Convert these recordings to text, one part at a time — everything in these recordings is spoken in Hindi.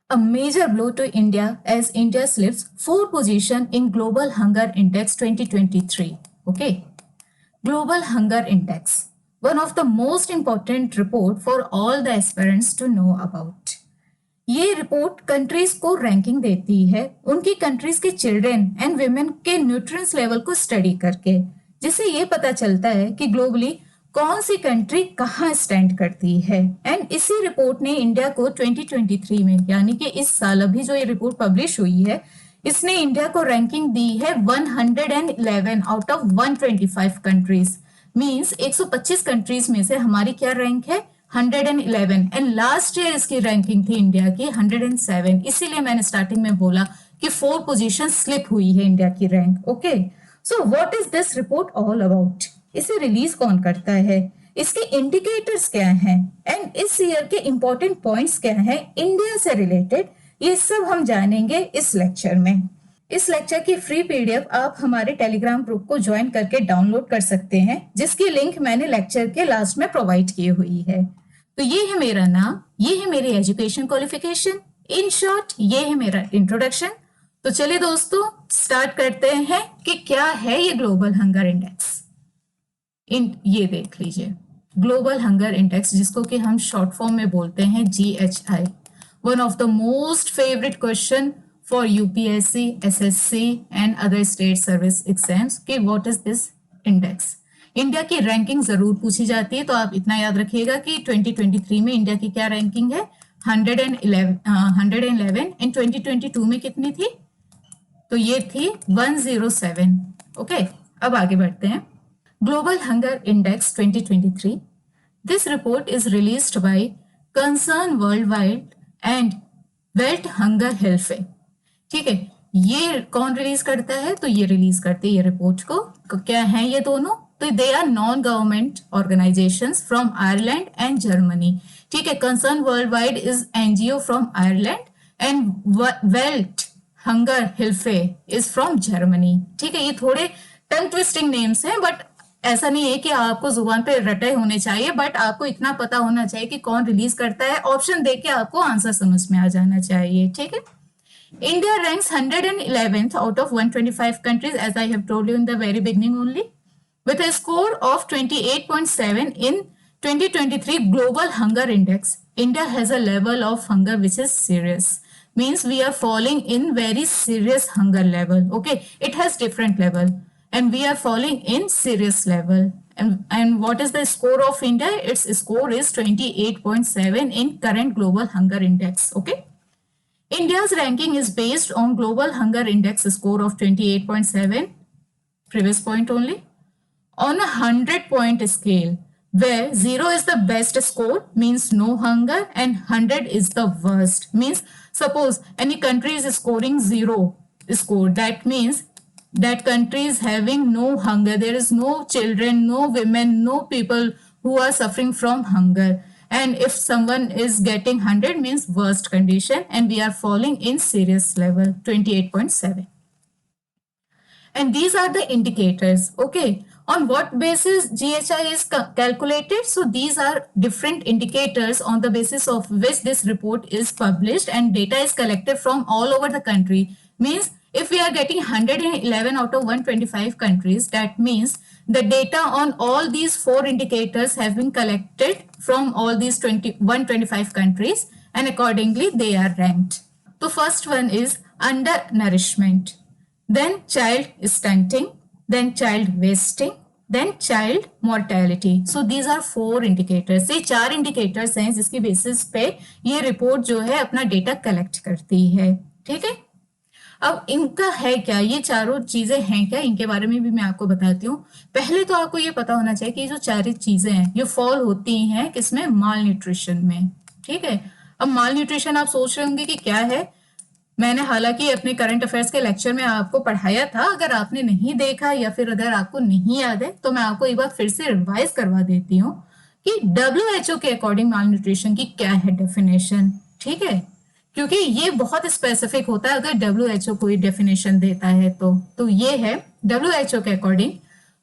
A major blow to India as India slips 4 position in Global Hunger Index 2023. Okay. Global Hunger Index, one of the most important report for all the aspirants to know about. ये रिपोर्ट कंट्रीज को रैंकिंग देती है उनकी कंट्रीज के चिल्ड्रन एंड विमेन के न्यूट्रिएंट्स लेवल को स्टडी करके, जिससे ये पता चलता है कि ग्लोबली कौन सी कंट्री कहाँ स्टैंड करती है। एंड इसी रिपोर्ट ने इंडिया को 2023 में, यानी कि इस साल अभी जो ये रिपोर्ट पब्लिश हुई है, इसने इंडिया को रैंकिंग दी है 111 out of 125 countries. Means 125 countries में से हमारी क्या रैंक है, 111। एंड लास्ट ईयर इसकी रैंकिंग थी इंडिया की 107। इसीलिए मैंने स्टार्टिंग में बोला कि 4 पोजीशन स्लिप हुई है इंडिया की rank. Okay, so what is this report all about? इसे रिलीज कौन करता है, इसके इंडिकेटर्स क्या हैं, एंड इस ईयर के इंपॉर्टेंट पॉइंट्स क्या हैं इंडिया से रिलेटेड, ये सब हम जानेंगे इस लेक्चर में। इस लेक्चर की फ्री पीडीएफ आप हमारे टेलीग्राम ग्रुप को ज्वाइन करके डाउनलोड कर सकते हैं, जिसकी लिंक मैंने लेक्चर के लास्ट में प्रोवाइड की हुई है। तो ये है मेरा नाम, ये है मेरी एजुकेशन क्वालिफिकेशन, इन शॉर्ट ये है मेरा इंट्रोडक्शन। तो चलिए दोस्तों स्टार्ट करते हैं कि क्या है ये ग्लोबल हंगर इंडेक्स। ये देख लीजिए, ग्लोबल हंगर इंडेक्स, जिसको कि हम शॉर्ट फॉर्म में बोलते हैं GHI, one of the most favourite question for UPSC, SSC and other state service exams कि what is this index. India की रैंकिंग जरूर पूछी जाती है, तो आप इतना याद रखिएगा कि 2023 में इंडिया की क्या रैंकिंग है, 111 एंड 2022 में कितनी थी, तो ये थी 107। ओके, अब आगे बढ़ते हैं। Global hunger index 2023, this report is released by concern world wide and Welt hunger health. ठीक है, ये कौन रिलीज करता है, तो ये रिलीज करते हैं ये रिपोर्ट को। क्या है ये दोनों, तो they are non government organisations from Ireland and Germany. ठीक है, Concern Worldwide is NGO from Ireland and Welt Hunger Hilfe is from Germany. ठीक है, ये थोड़े टंग ट्विस्टिंग नेम्स हैं, बट ऐसा नहीं है कि आपको जुबान पे रटे होने चाहिए, बट आपको इतना पता होना चाहिए कि कौन रिलीज करता है। ऑप्शन देख के आपको आंसर समझ में आ जाना चाहिए। ठीक है, India ranks 111th out of 125 countries, as I have told you in the very beginning only, with a score of 28.7 in 2023 Global Hunger Index. India has a level of hunger which is serious. Means we are falling in very serious hunger level. Okay, it has different level, and we are falling in serious level. And what is the score of India? Its score is 28.7 in current Global Hunger Index. Okay. India's ranking is based on Global Hunger Index score of 28.7, previous point only, on a 100-point scale, where 0 is the best score, means no hunger, and 100 is the worst, means suppose any country is scoring 0 score, that means that country is having no hunger, there is no children, no women, no people who are suffering from hunger. And if someone is getting 100 means worst condition, and we are falling in serious level 28.7. And these are the indicators. Okay, on what basis GHI is calculated? So these are different indicators on the basis of which this report is published, and data is collected from all over the country. Means if we are getting 111 out of 125 countries, that means the data on all these 4 indicators have been collected from all these 125 countries, and accordingly they are ranked. So first one is undernourishment, then child stunting, then child wasting, then child mortality. So these are 4 indicators. ये 4 indicators हैं जिसकी बेसिस पे ये रिपोर्ट जो है अपना डेटा कलेक्ट करती है। ठीक है, अब इनका है क्या, ये चारों चीजें हैं क्या, इनके बारे में भी मैं आपको बताती हूँ। पहले तो आपको ये पता होना चाहिए कि जो 4 चीजें हैं ये फॉल होती हैं किसमें, माल न्यूट्रिशन में। ठीक है, अब माल न्यूट्रिशन आप सोच रहे होंगे कि क्या है। मैंने हालांकि अपने करंट अफेयर्स के लेक्चर में आपको पढ़ाया था, अगर आपने नहीं देखा या फिर अगर आपको नहीं याद है तो मैं आपको एक बार फिर से रिवाइज करवा देती हूँ कि WHO के अकॉर्डिंग माल न्यूट्रिशन की क्या है डेफिनेशन। ठीक है, क्योंकि ये बहुत स्पेसिफिक होता है अगर WHO कोई डेफिनेशन देता है तो ये है WHO के according,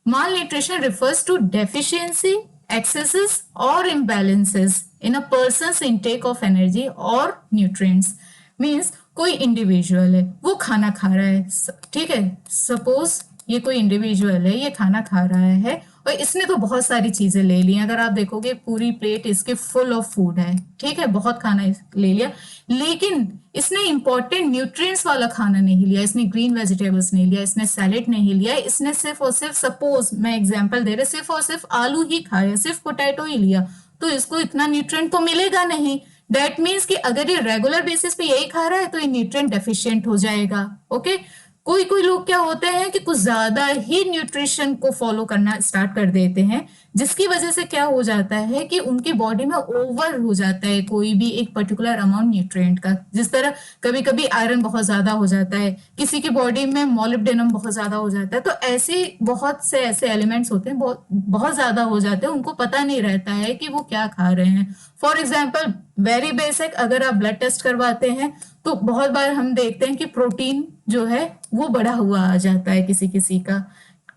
malnutrition refers to deficiency, excesses or imbalances in a person's intake of energy or nutrients means कोई इंडिविजुअल है, वो खाना खा रहा है, ठीक है, सपोज ये कोई इंडिविजुअल है, ये खाना खा रहा है और इसने तो बहुत सारी चीजें ले ली। अगर आप देखोगे पूरी प्लेट इसके फुल ऑफ फूड है, ठीक है, बहुत खाना ले लिया, लेकिन इसने इंपॉर्टेंट न्यूट्रिएंट्स वाला खाना नहीं लिया, इसने ग्रीन वेजिटेबल्स नहीं लिया, इसने सैलेड नहीं लिया, इसने सिर्फ और सिर्फ, सपोज मैं एग्जांपल दे रहे, सिर्फ और सिर्फ आलू ही खाया, सिर्फ पोटैटो ही लिया, तो इसको इतना न्यूट्रिएंट तो मिलेगा नहीं। दैट मीन्स कि अगर ये रेगुलर बेसिस पे यही खा रहा है तो ये न्यूट्रिएंट डेफिशिएंट हो जाएगा। ओके, कोई कोई लोग क्या होते हैं कि कुछ ज्यादा ही न्यूट्रिशन को फॉलो करना स्टार्ट कर देते हैं, जिसकी वजह से क्या हो जाता है कि उनकी बॉडी में ओवर हो जाता है कोई भी एक पर्टिकुलर अमाउंट न्यूट्रिएंट का। जिस तरह कभी कभी आयरन बहुत ज्यादा हो जाता है, किसी की बॉडी में मोलिब्डेनम बहुत ज्यादा हो जाता है, तो ऐसे बहुत से ऐसे एलिमेंट्स होते हैं बहुत बहुत ज्यादा हो जाते हैं, उनको पता नहीं रहता है कि वो क्या खा रहे हैं। फॉर एग्जाम्पल वेरी बेसिक, अगर आप ब्लड टेस्ट करवाते हैं तो बहुत बार हम देखते हैं कि प्रोटीन जो है वो बढ़ा हुआ आ जाता है किसी किसी का।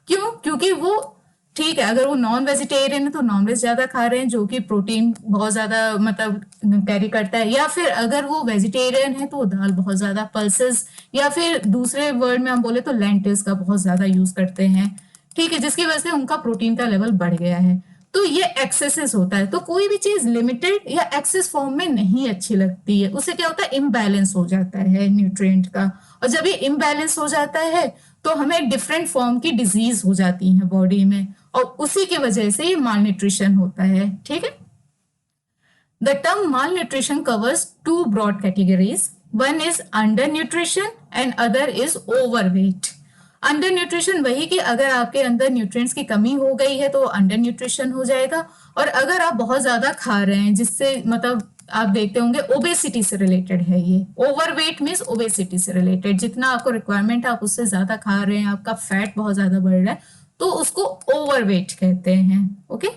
क्यों? क्योंकि वो, ठीक है, अगर वो नॉन वेजिटेरियन है तो नॉन वेज ज्यादा खा रहे हैं जो कि प्रोटीन बहुत ज्यादा मतलब कैरी करता है, या फिर अगर वो वेजिटेरियन है तो दाल बहुत ज्यादा, पल्सेस, या फिर दूसरे वर्ड में हम बोले तो लेंटिल्स का बहुत ज्यादा यूज करते हैं, ठीक है, जिसकी वजह से उनका प्रोटीन का लेवल बढ़ गया है। तो ये एक्सेसेस होता है। तो कोई भी चीज लिमिटेड या एक्सेस फॉर्म में नहीं अच्छी लगती है, उससे क्या होता है, इम्बैलेंस हो जाता है न्यूट्रिएंट का, और जब ये इम्बैलेंस हो जाता है तो हमें डिफरेंट फॉर्म की डिजीज हो जाती है बॉडी में, और उसी की वजह से ये माल न्यूट्रिशन होता है। ठीक है, the term malnutrition covers two broad categories, one is undernutrition and other is overweight. Undernutrition वही कि अगर आपके अंदर न्यूट्रिएंट्स की कमी हो गई है तो अंडर न्यूट्रिशन हो जाएगा, और अगर आप बहुत ज्यादा खा रहे हैं जिससे मतलब आप देखते होंगे ओबेसिटी से रिलेटेड है ये। ओवरवेट मीन्स ओबेसिटी से रिलेटेड, जितना आपको रिक्वायरमेंट है आप उससे ज्यादा खा रहे हैं, आपका फैट बहुत ज्यादा बढ़ रहा है, तो उसको ओवरवेट कहते हैं। ओके,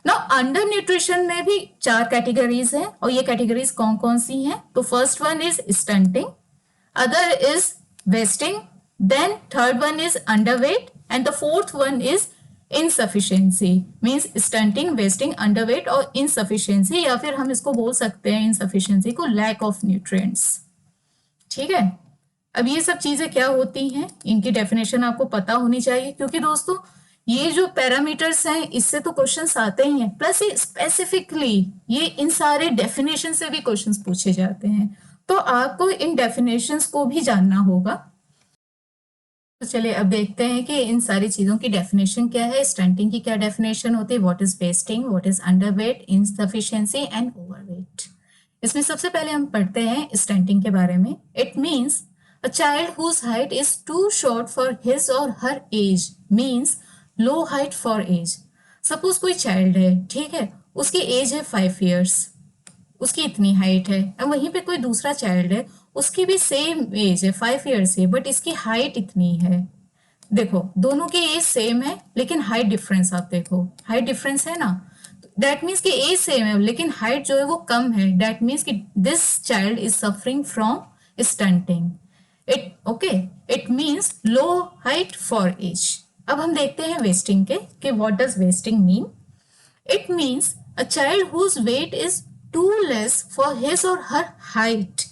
नाउ अंडर न्यूट्रिशन में भी 4 कैटेगरीज हैं, और ये कैटेगरीज कौन कौन सी हैं? तो first one is stunting, other is wasting, then third one is underweight, and the fourth one is insufficiency, means stunting, wasting, underweight और insufficiency, या फिर हम इसको बोल सकते हैं insufficiency को lack of nutrients। ठीक है, अब ये सब चीजें क्या होती हैं, इनकी डेफिनेशन आपको पता होनी चाहिए, क्योंकि दोस्तों ये जो पैरामीटर्स हैं इससे तो क्वेश्चंस आते ही हैं, प्लस ये स्पेसिफिकली ये इन सारे डेफिनेशन से भी क्वेश्चंस पूछे जाते हैं, तो आपको इन डेफिनेशंस को भी जानना होगा। तो चलिए अब देखते हैं कि इन सारी चीजों की डेफिनेशन क्या है। स्टंटिंग की क्या डेफिनेशन होती है, what is wasting, what is underweight, insufficiency and overweight. इसमें सबसे पहले हम पढ़ते हैं स्टंटिंग के बारे में। It means a child whose height is too short for his or her age, means low height for age. Suppose कोई चाइल्ड है, ठीक है, उसकी एज है 5 years, उसकी इतनी हाइट है, अब वहीं पे कोई दूसरा चाइल्ड है, उसकी भी सेम एज है 5 years है, बट इसकी हाइट इतनी है। देखो दोनों की एज सेम है लेकिन हाइट डिफरेंस, आप देखो हाइट डिफरेंस है ना, दैट मीन्स कि एज सेम है लेकिन हाइट जो है वो कम है, दैट मीन्स कि this child is suffering from stunting. It means low height for age. अब हम देखते हैं वेस्टिंग के कि what does wasting mean. It means a child whose weight is too less for his or her height,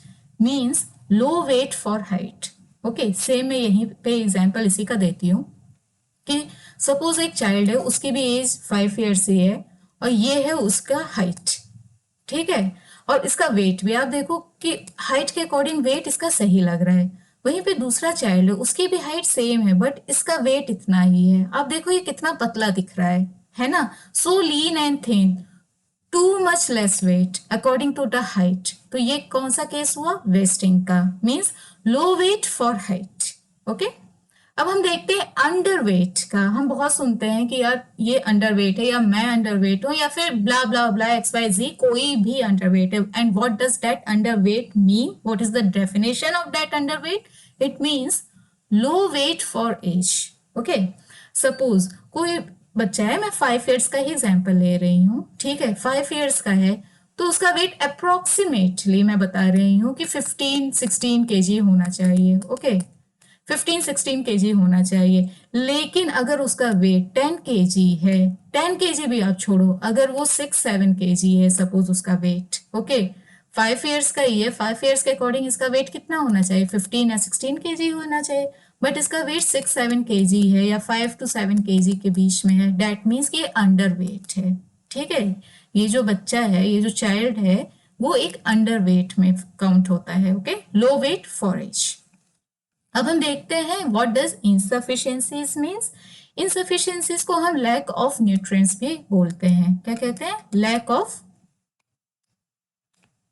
means low weight for height। Okay, same मैं यहीं पे एग्जांपल इसी का देती हूँ कि सपोज एक चाइल्ड है, उसकी भी एज 5 years ही है और ये है उसका हाइट, ठीक है, और इसका वेट भी आप देखो कि हाइट के अकॉर्डिंग वेट इसका सही लग रहा है। वहीं पे दूसरा चाइल्ड है, उसकी भी हाइट सेम है बट इसका वेट इतना ही है। आप देखो ये कितना पतला दिख रहा है ना, so lean and thin, too much less weight according to the height. तो ये कौन सा केस हुआ, वेस्टिंग का, means low weight for height. Okay, अब हम देखते हैं अंडर वेट का। हम बहुत सुनते हैं कि यार ये अंडर वेट है, या मैं अंडर वेट हूँ, या फिर ब्ला ब्ला ब्ला XYZ, कोई भी अंडर वेट है। And what does that underweight mean, what is the definition of that underweight? It means low weight for age. Okay, suppose कोई बच्चा है, मैं 5 years का ही एग्जाम्पल ले रही हूँ, ठीक है, 5 years का है, तो उसका वेट अप्रोक्सीमेटली मैं बता रही हूँ कि 15-16 kg होना चाहिए। ओके, 15-16 kg होना चाहिए, लेकिन अगर उसका वेट 10 kg है, 10 kg भी आप छोड़ो, अगर वो 6-7 kg है सपोज उसका वेट, ओके, 5 ईयर्स का ही है, 5 ईयर्स के अकॉर्डिंग इसका वेट कितना होना चाहिए, 15 या 16 केजी होना चाहिए, बट इसका वेट 6-7 केजी है या 5 to 7 केजी के बीच में है, डेट मीन्स कि ये अंडर वेट है। ठीक है, ये जो बच्चा है, ये जो चाइल्ड है, वो एक अंडर वेट में काउंट होता है। Okay, low weight for age. अब हम देखते हैं what does insufficiencies means. Insufficiencies को हम लैक ऑफ न्यूट्रिएंट्स भी बोलते हैं। क्या कहते हैं? Lack of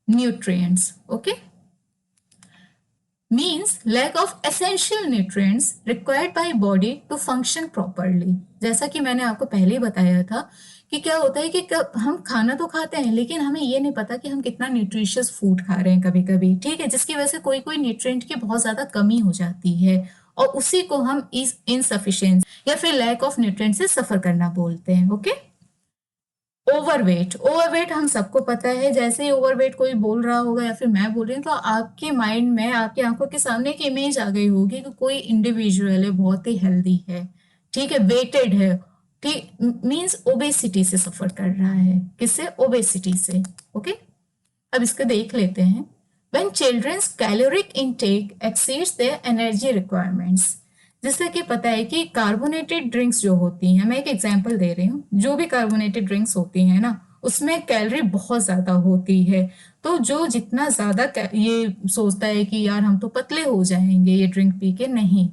nutrients. Okay, means lack of essential nutrients required by body to function properly। जैसा कि मैंने आपको पहले ही बताया था कि क्या होता है कि हम खाना तो खाते हैं लेकिन हमें ये नहीं पता कि हम कितना न्यूट्रिशियस फूड खा रहे हैं कभी कभी। ठीक है, जिसकी वजह से कोई कोई न्यूट्रिएंट की बहुत ज्यादा कमी हो जाती है और उसी को हम इस इनसफिशिएंसी या फिर लैक ऑफ न्यूट्रिएंट से सफर करना बोलते हैं। Okay, overweight. ओवरवेट हम सबको पता है, जैसे ही ओवरवेट कोई बोल रहा होगा या फिर मैं बोल रही हूँ तो आपके माइंड में, आपकी आंखों के सामने एक इमेज आ गई होगी कि कोई इंडिविजुअल है, बहुत ही हेल्दी है, ठीक है, वेटेड है, ठीक, मींस ओबेसिटी से सफर कर रहा है। किससे? ओबेसिटी से। ओके, अब इसको देख लेते हैं। When children's caloric intake exceeds their energy requirements, जैसे कि पता है कि कार्बोनेटेड ड्रिंक्स जो होती हैं, मैं एक एग्जांपल दे रही हूँ, जो भी कार्बोनेटेड ड्रिंक्स होती हैं ना, उसमें कैलोरी बहुत ज्यादा होती है। तो जो जितना ज्यादा ये सोचता है कि यार हम तो पतले हो जाएंगे ये ड्रिंक पी के, नहीं,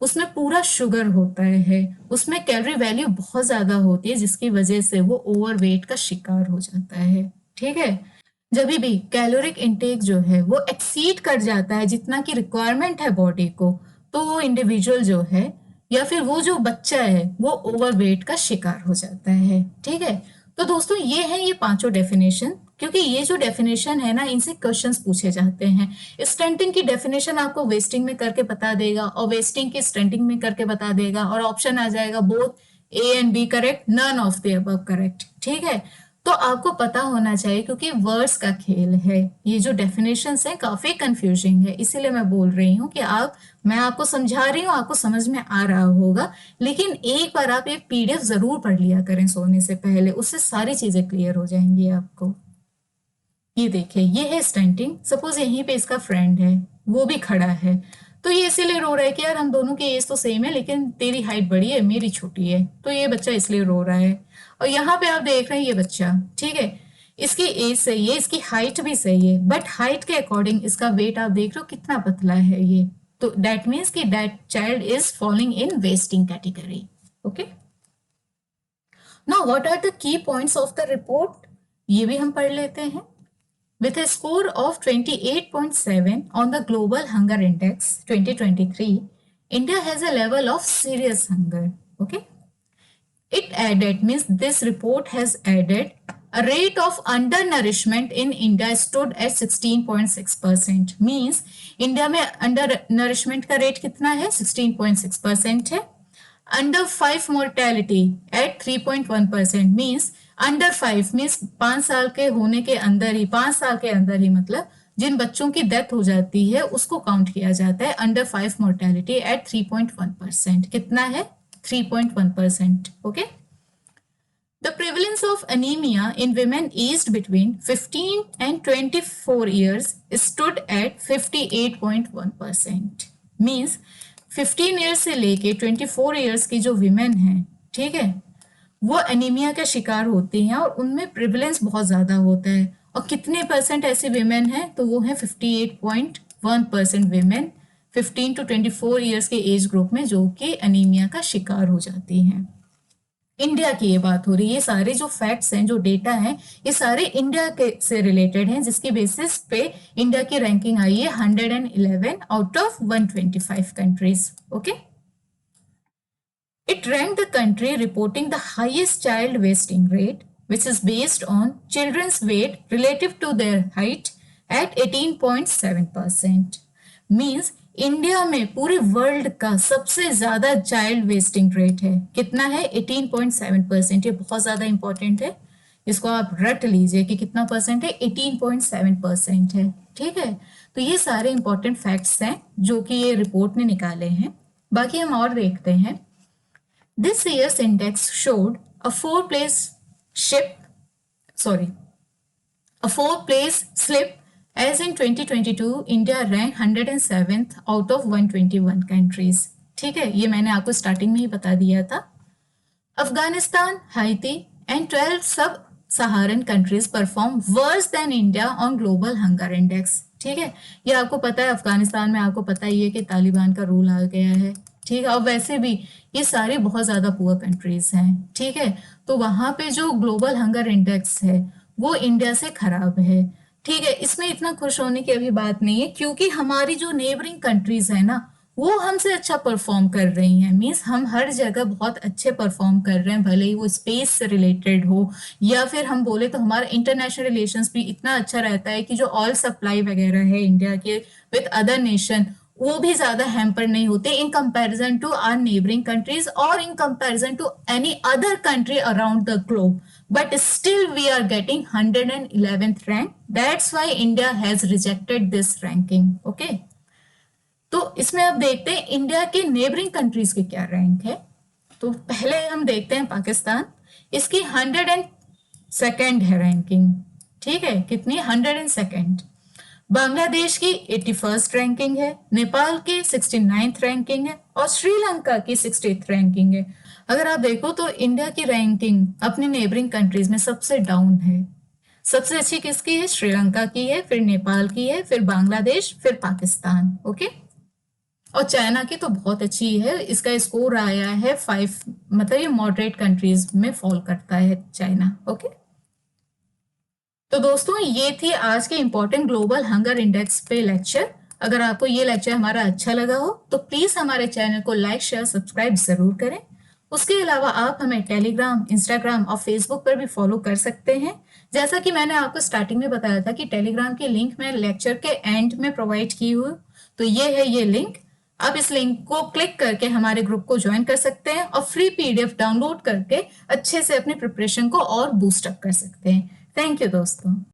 उसमें पूरा शुगर होता है, उसमें कैलोरी वैल्यू बहुत ज्यादा होती है, जिसकी वजह से वो ओवरवेट का शिकार हो जाता है। ठीक है, जब भी कैलोरिक इंटेक जो है वो एक्सीड कर जाता है जितना की रिक्वायरमेंट है बॉडी को, तो वो इंडिविजुअल जो है या फिर वो जो बच्चा है वो ओवरवेट का शिकार हो जाता है। ठीक है, तो दोस्तों ये है ये पांचों डेफिनेशन, क्योंकि ये जो डेफिनेशन है ना, इनसे क्वेश्चंस पूछे जाते हैं। स्टंटिंग की डेफिनेशन आपको वेस्टिंग में करके बता देगा और वेस्टिंग की स्टंटिंग में करके बता देगा और ऑप्शन आ जाएगा both A and B correct, none of the above correct. ठीक है, तो आपको पता होना चाहिए क्योंकि वर्ड्स का खेल है, ये जो डेफिनेशंस हैं काफी कंफ्यूजिंग है, इसीलिए मैं बोल रही हूँ कि मैं आपको समझा रही हूँ, आपको समझ में आ रहा होगा, लेकिन एक बार आप ये पीडीएफ जरूर पढ़ लिया करें सोने से पहले, उससे सारी चीजें क्लियर हो जाएंगी आपको। ये देखिए, ये है स्टंटिंग। सपोज यहीं पे इसका फ्रेंड है, वो भी खड़ा है, तो ये इसीलिए रो रहा है कि यार हम दोनों की एज तो सेम है लेकिन तेरी हाइट बड़ी है मेरी छोटी है, तो ये बच्चा इसलिए रो रहा है। और यहाँ पे आप देख रहे हैं ये बच्चा, ठीक है, इसकी एज सही है, इसकी हाइट भी सही है, बट हाइट के अकॉर्डिंग इसका वेट आप देख रहे हो कितना पतला है ये, तो दैट मीन्स कि that child is following in wasting category. Okay, now what are the key points of the report, ये भी हम पढ़ लेते हैं। With a score of 28.7 on the Global Hunger Index 2023, India has a level of serious hunger. Okay. It added, means this report has added, a rate of undernourishment in India stood at 16.6%. Means India में undernourishment का rate कितना है? 16.6% है. Under 5 mortality at 3.1%. Means under 5 means 5 साल के होने के अंदर ही, 5 साल के अंदर ही, मतलब जिन बच्चों की डेथ हो जाती है उसको काउंट किया जाता है अंडर 5 मोर्टेलिटी एट 3.1%। कितना है? 3.1%। Okay, the prevalence of anaemia in women aged between 15 and 24 years stood at 58.1%। Means 15 years से लेके 24 ईयर्स की जो विमेन है, ठीक है, वो एनीमिया का शिकार होती हैं और उनमें प्रिवलेंस बहुत ज्यादा होता है। और कितने परसेंट ऐसे विमेन हैं? तो वो है 58.1% विमेन 15 to 24 ईयर्स के एज ग्रुप में जो कि एनीमिया का शिकार हो जाती हैं। इंडिया की ये बात हो रही है, ये सारे जो फैक्ट्स हैं, जो डेटा हैं, ये सारे इंडिया के से रिलेटेड हैं, जिसकी बेसिस पे इंडिया की रैंकिंग आई है 111 out of 125 countries. Okay, it ranked the country reporting the highest child wasting rate, which is based on children's weight relative to their height at 18.7%. Means India में पूरे वर्ल्ड का सबसे ज्यादा चाइल्ड वेस्टिंग रेट है। कितना है? 18.7%। ये बहुत ज्यादा इंपॉर्टेंट है, इसको आप रट लीजिए कि कितना परसेंट है? 18.7% है। ठीक है, तो ये सारे इंपॉर्टेंट फैक्ट्स हैं जो कि ये रिपोर्ट ने निकाले हैं। बाकी हम और देखते हैं। This year's index showed a four-place slip as in 2022 India rank 107th out of 121 countries. ठीक है, ये मैंने आपको स्टार्टिंग में ही बता दिया था। Afghanistan, हाइती and 12 sub Saharan countries perform worse than India on global hunger index. ठीक है, ये आपको पता है, अफगानिस्तान में आपको पता ही है कि तालिबान का रूल आ गया है। ठीक है, और वैसे भी ये सारे बहुत ज्यादा पुअर कंट्रीज हैं। ठीक है, तो वहां पे जो ग्लोबल हंगर इंडेक्स है वो इंडिया से खराब है। ठीक है, इसमें इतना खुश होने की अभी बात नहीं है, क्योंकि हमारी जो नेबरिंग कंट्रीज है ना वो हमसे अच्छा परफॉर्म कर रही हैं। मीन्स हम हर जगह बहुत अच्छे परफॉर्म कर रहे हैं, भले ही वो स्पेस से रिलेटेड हो या फिर हम बोले तो हमारा इंटरनेशनल रिलेशंस भी इतना अच्छा रहता है कि जो ऑयल सप्लाई वगैरह है इंडिया के विद अदर नेशन, वो भी ज्यादा हैम्पर नहीं होते in comparison to our neighbouring countries और in comparison to any other country around the globe. But still we are getting 111th rank. That's why India has rejected this ranking. Okay. तो इसमें अब देखते हैं इंडिया के नेबरिंग कंट्रीज के क्या रैंक है। तो पहले हम देखते हैं पाकिस्तान, इसकी 102nd है रैंकिंग। ठीक है, कितनी? 102nd। बांग्लादेश की 81st रैंकिंग है, नेपाल की 69th रैंकिंग है और श्रीलंका की 60th रैंकिंग है। अगर आप देखो तो इंडिया की रैंकिंग अपने नेबरिंग कंट्रीज में सबसे डाउन है। सबसे अच्छी किसकी है? श्रीलंका की है, फिर नेपाल की है, फिर बांग्लादेश, फिर पाकिस्तान। ओके, और चाइना की तो बहुत अच्छी है, इसका स्कोर आया है 5, मतलब ये मॉडरेट कंट्रीज में फॉल करता है चाइना। ओके, तो दोस्तों ये थी आज के इंपॉर्टेंट ग्लोबल हंगर इंडेक्स पे लेक्चर। अगर आपको ये लेक्चर हमारा अच्छा लगा हो तो प्लीज हमारे चैनल को लाइक, शेयर, सब्सक्राइब जरूर करें। उसके अलावा आप हमें टेलीग्राम, इंस्टाग्राम और फेसबुक पर भी फॉलो कर सकते हैं। जैसा कि मैंने आपको स्टार्टिंग में बताया था कि टेलीग्राम की लिंक मैं लेक्चर के एंड में प्रोवाइड की हुई, तो ये है ये लिंक। आप इस लिंक को क्लिक करके हमारे ग्रुप को ज्वाइन कर सकते हैं और फ्री पीडीएफ डाउनलोड करके अच्छे से अपनी प्रिपरेशन को और बूस्ट अप कर सकते हैं। थैंक यू दोस्तों।